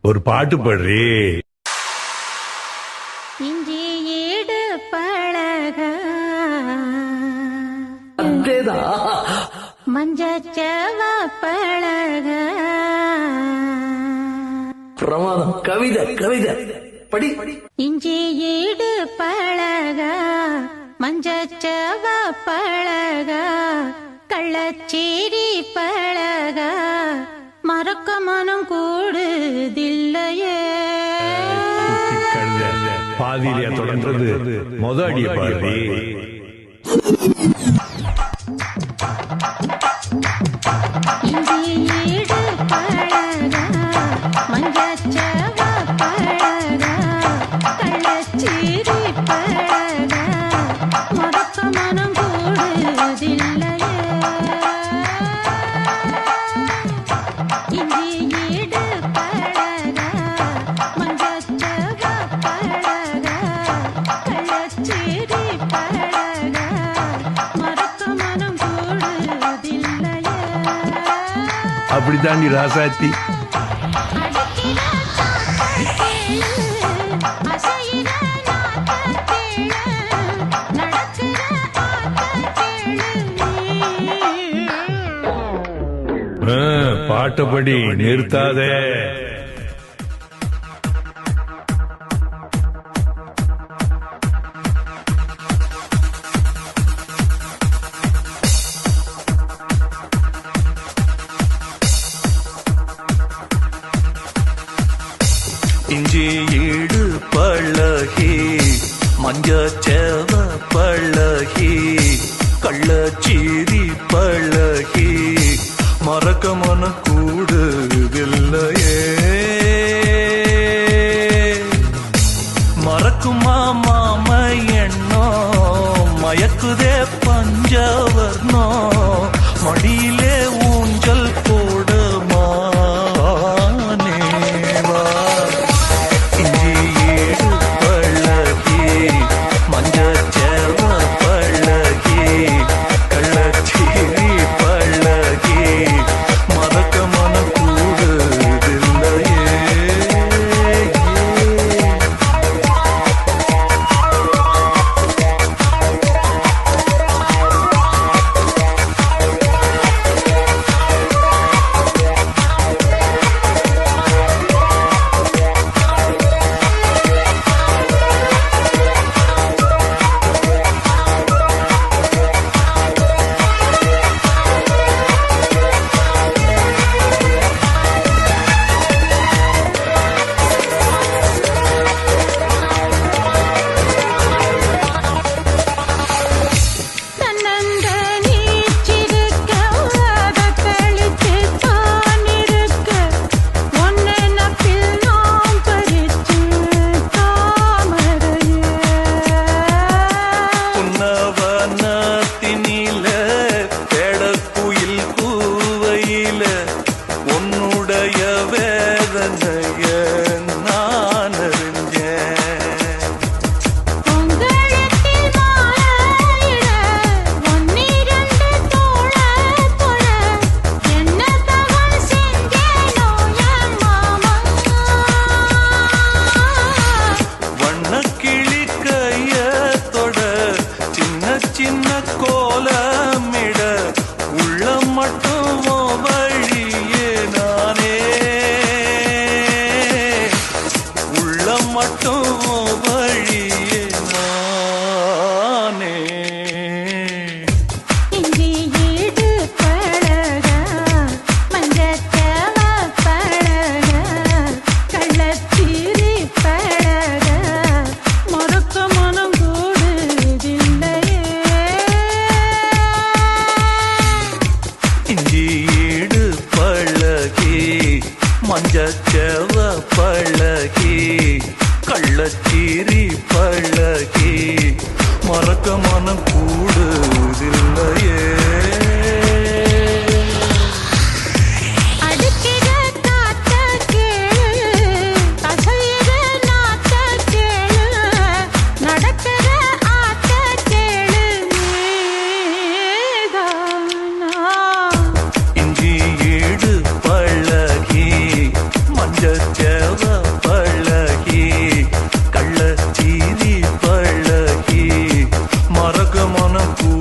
ஒரு பாட்டு பாடுறே. இஞ்சி ஈடு பழக மஞ்சச்சவ பழக பிரமாதம். கவிதை கவிதை படி. இஞ்சி ஈடு பழக மஞ்சச்சவ பழக கள்ளச்சேரி பழக மறக்க மனம் கூடுதில்லையே. பாதியிலே தொடர்ந்தது மொத அடிய பாடி. இஞ்சி ஈடு பழக மஞ்சச்சவ பழக கள்ளச்சேரி பழக மறக்க மனம் கூடுதில்லையே. இஞ்சி ஈடு பழக மஞ்சச்சவ பழக கள்ளச்சேரி பழக மறக்க மனம் கூடுதில்லையே. அப்படி தாண்டி ராசாத்தி. பாட்டப்படி நிறுத்தாதே. இஞ்சி ஈடு பழகி மஞ்சச்சேவ பழகி கள்ளச்சீரி பழகி மறக்க மன கூடுதில்லையே. மறக்குமா மாம எண்ணோ மயக்குதே பஞ்சவர்ணோ மடியிலே ஊஞ்சல் போடுமா நேவா. இஞ்சி ஈடு பழகி மஞ்சச்சேவ பழகி கள்ளச்சீரி பழகி மறக்க மன கூடுதில்லையே. உன்னுடைய வேதனைய நான் அறிஞ்சேன். வண்ணக்கிளி கையத்தொட சின்ன சின்ன கோலமிட உள்ள மட்டும் வழியே நானே உள்ள மட்டும் வழியே நானே. இஞ்சி ஈடு பழக மஞ்சச்சவ பழக கள்ளச்சீரி பழக மறக்க மனம் கூடுதில்லையே. இஞ்சி ஈடு பழகி மஞ்சச்சேவ பழகி கள்ளச்சீரி பழகி மறக்க மனம் கூடுதில்லையே. அடிக்கிற காத்த கேளு அசையிற நாத்த கேளு நடக்கிற ஆத்த கேளு நீதானா. இஞ்சி ஈடு பழகி மஞ்சச்சேவ மறக்க மனப்பூ